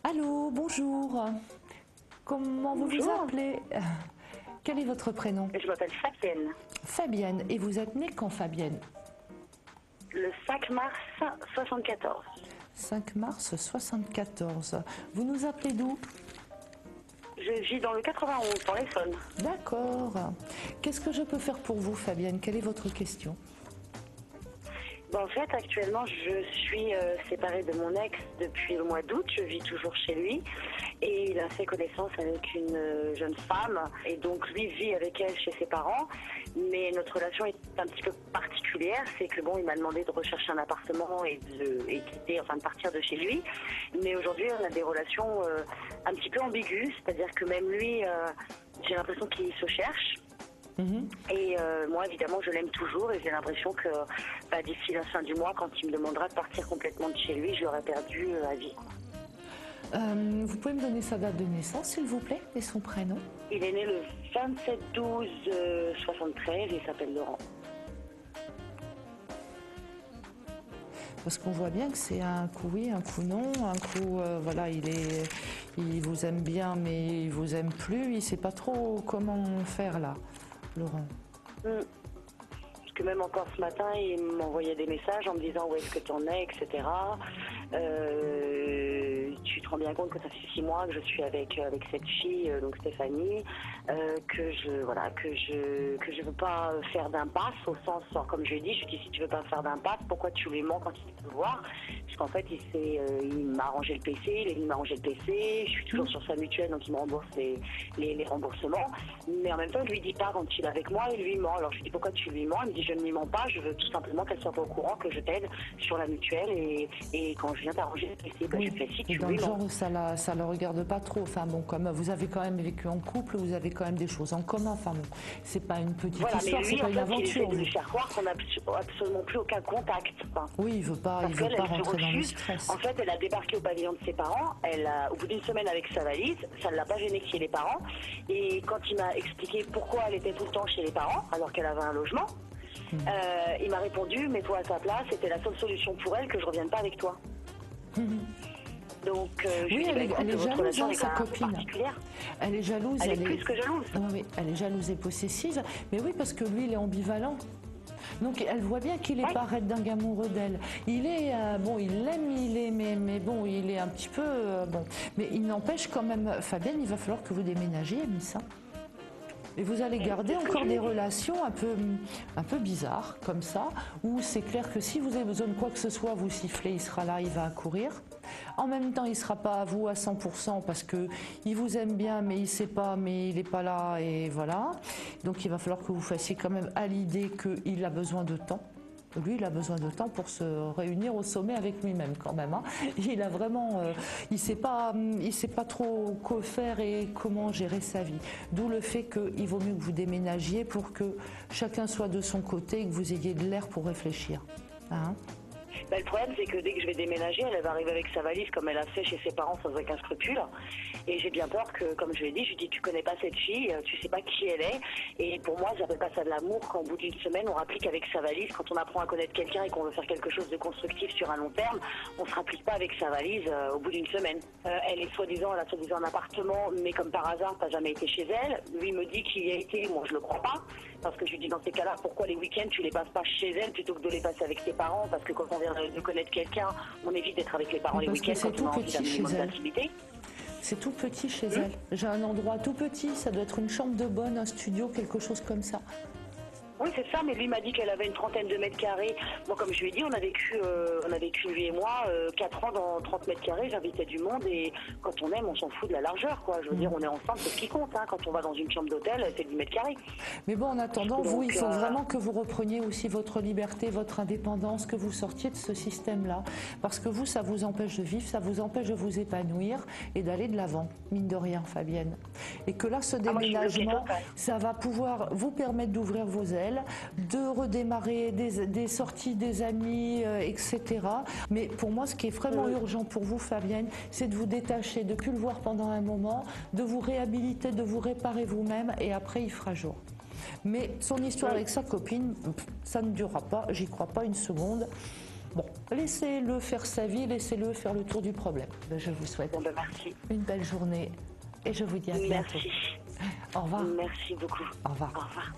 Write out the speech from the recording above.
Allô, bonjour. Comment vous vous Bonjour. appelez? Quel est votre prénom? Je m'appelle Fabienne. Fabienne. Et vous êtes née quand, Fabienne? Le 5 mars 74. 5 mars 74. Vous nous appelez d'où? Je vis dans le 91, dans l'Essonne. D'accord. Qu'est-ce que je peux faire pour vous, Fabienne? Quelle est votre question? En fait, actuellement, je suis séparée de mon ex depuis le mois d'août. Je vis toujours chez lui. Et il a fait connaissance avec une jeune femme. Et donc, lui vit avec elle chez ses parents. Mais notre relation est un petit peu particulière. C'est que bon, il m'a demandé de rechercher un appartement et de partir de chez lui. Mais aujourd'hui, on a des relations un petit peu ambiguës. C'est-à-dire que même lui, j'ai l'impression qu'il se cherche. Et moi, évidemment, je l'aime toujours et j'ai l'impression que d'ici la fin du mois, quand il me demandera de partir complètement de chez lui, je l'aurai perdu à vie. Vous pouvez me donner sa date de naissance, s'il vous plaît, et son prénom? Il est né le 27-12-73 et il s'appelle Laurent. Parce qu'on voit bien que c'est un coup oui, un coup non, un coup, voilà, il vous aime bien, mais il vous aime plus. Il ne sait pas trop comment faire là, Laurent. Parce que même encore ce matin, il m'envoyait des messages en me disant où est-ce que tu en es, etc. Tu te rends bien compte que ça fait 6 mois que je suis avec cette fille, donc Stéphanie, que je veux pas faire d'impasse au sens, comme je lui ai dit, si tu veux pas faire d'impasse, pourquoi tu lui mens quand il te voir? Parce qu'en fait, il m'a arrangé le PC, il m'a arrangé le PC, je suis toujours sur sa mutuelle, donc il me rembourse les remboursements. Mais en même temps, il lui dit pas quand il est avec moi, il lui ment. Alors je lui dis pourquoi tu lui mens? Il me dit je ne lui mens pas, je veux tout simplement qu'elle soit pas au courant que je t'aide sur la mutuelle et quand je viens t'arranger le PC, Oui. je fais si tu Dans lui le mens. genre, ça la regarde pas trop. Enfin bon, comme vous avez quand même vécu en couple, vous avez quand même des choses en commun. Enfin bon, c'est pas une petite Voilà, histoire, mais c'est lui, pas en une fait, il aventure. essaie de lui faire croire qu'on n'a absolument plus aucun contact. Enfin, Oui, il veut pas parce qu'elle, elle se rentrer dans le refuse. stress. En fait, elle a débarqué au pavillon de ses parents. Au bout d'une semaine avec sa valise, ça ne l'a pas gênée qu'il y ait les parents. Et quand il m'a expliqué pourquoi elle était tout le temps chez les parents, alors qu'elle avait un logement, il m'a répondu, mets-toi à sa place, c'était la seule solution pour elle que je revienne pas avec toi. Donc, je lui Oui, dis, elle est votre jalouse, relation hein, est sa quand même copine. particulière. Elle est jalouse. Elle est plus que jalouse. Oui, elle est jalouse et possessive. Mais oui, parce que lui, il est ambivalent. Donc elle voit bien qu'il est pas raide dingue amoureux d'elle. Il est il l'aime, mais bon, il est un petit peu bon. Mais il n'empêche quand même, Fabienne, il va falloir que vous déménagiez, Miss. Et vous allez garder encore des relations un peu bizarres comme ça, où c'est clair que si vous avez besoin de quoi que ce soit, vous sifflez, il sera là, il va courir. En même temps, il ne sera pas à vous à 100% parce qu'il vous aime bien, mais il ne sait pas, mais il n'est pas là, et voilà. Donc il va falloir que vous fassiez quand même à l'idée qu'il a besoin de temps. Lui, il a besoin de temps pour se réunir au sommet avec lui-même quand même. Hein. Il a vraiment, il sait pas trop quoi faire et comment gérer sa vie. D'où le fait qu'il vaut mieux que vous déménagiez pour que chacun soit de son côté et que vous ayez de l'air pour réfléchir. Hein? Le problème, c'est que dès que je vais déménager, elle va arriver avec sa valise comme elle a fait chez ses parents sans aucun scrupule. Et j'ai bien peur que, comme je l'ai dit, je lui dis tu connais pas cette fille, tu sais pas qui elle est. Et pour moi, j'appelle pas ça de l'amour qu'au bout d'une semaine, on rapplique avec sa valise. Quand on apprend à connaître quelqu'un et qu'on veut faire quelque chose de constructif sur un long terme, on se rapplique pas avec sa valise au bout d'une semaine. Elle a soi-disant un appartement, mais comme par hasard, t'as jamais été chez elle. Lui me dit qu'il y a été, moi je le crois pas. Parce que je lui dis dans ces cas-là, pourquoi les week-ends tu les passes pas chez elle plutôt que de les passer avec tes parents? Parce que quand on vient de connaître quelqu'un, on évite d'être avec les parents les week-ends quand on a envie d'un minimum d'intimité. C'est tout petit chez elle. J'ai un endroit tout petit, ça doit être une chambre de bonne, un studio, quelque chose comme ça. Oui, c'est ça, mais lui m'a dit qu'elle avait une trentaine de mètres carrés. Moi, comme je lui ai dit, on a vécu lui et moi, 4 ans dans 30 mètres carrés, j'invitais du monde, et quand on aime, on s'en fout de la largeur, quoi. Je veux dire, on est ensemble, c'est ce qui compte, hein. Quand on va dans une chambre d'hôtel, c'est 10 mètres carrés. Mais bon, en attendant, Donc, vous, il faut vraiment que vous repreniez aussi votre liberté, votre indépendance, que vous sortiez de ce système-là. Parce que vous, ça vous empêche de vivre, ça vous empêche de vous épanouir et d'aller de l'avant, mine de rien, Fabienne. Et que là, ce déménagement, ça va pouvoir vous permettre d'ouvrir vos ailes, de redémarrer des sorties, des amis, etc. Mais pour moi, ce qui est vraiment urgent pour vous, Fabienne, c'est de vous détacher, de ne plus le voir pendant un moment, de vous réhabiliter, de vous réparer vous-même, et après, il fera jour. Mais son histoire avec sa copine, ça ne durera pas, j'y crois pas une seconde. Bon, laissez-le faire sa vie, laissez-le faire le tour du problème. Je vous souhaite Merci. une belle journée et je vous dis à bientôt. Merci. Au revoir. Merci beaucoup. Au revoir. Au revoir.